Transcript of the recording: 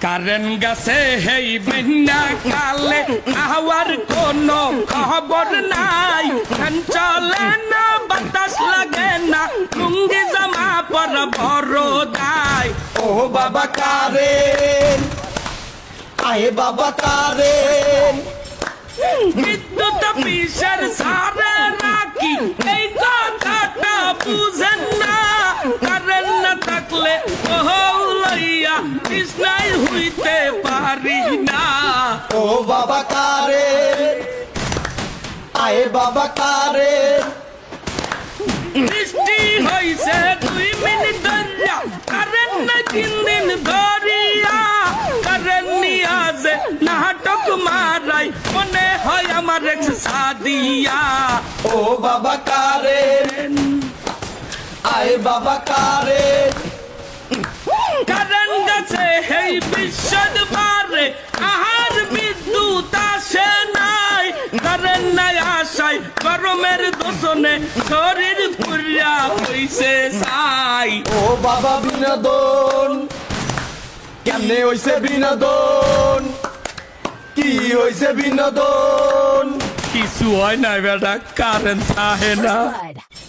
Current গাছে হেই বিনা কালে hour কোনো খবর নাই ফ্যান চলে না বাতাস লাগে না লুঙ্গি জামা পর বড় দায় ও বাবা কারেন আয়ে বাবা কারেন বিদ্যুৎ অফিসের সারে নাকি এই কথাটা বুঝেন না কারেন না থাকলে লইয়া কৃষ্ণাই হইতে পারি না ও বাবা কারেন আয়ে বাবা কারেন বৃষ্টি হইছে 2 মিনিট ধরিয়া কারেন না 3 দিন ধরিয়া কারেন নিয়া যে নাটক মারাই মনে হয় আমার এক্স সাদিয়া ও বাবা কারেন আয়ে বাবা কারেন কারেন গেছে হেই বিশ্বদ পারে আহার বিদ্যুৎ আসে নাই কারেন নাই আসাই গরমের দোষণে শরীর পুরিয়া হইছে সাই ও বাবা বিনোদন কেমনে হইছে বিনোদন কি হইছে বিনোদন কিছু হয় না বেটা কারেন্ট আহে না Blood.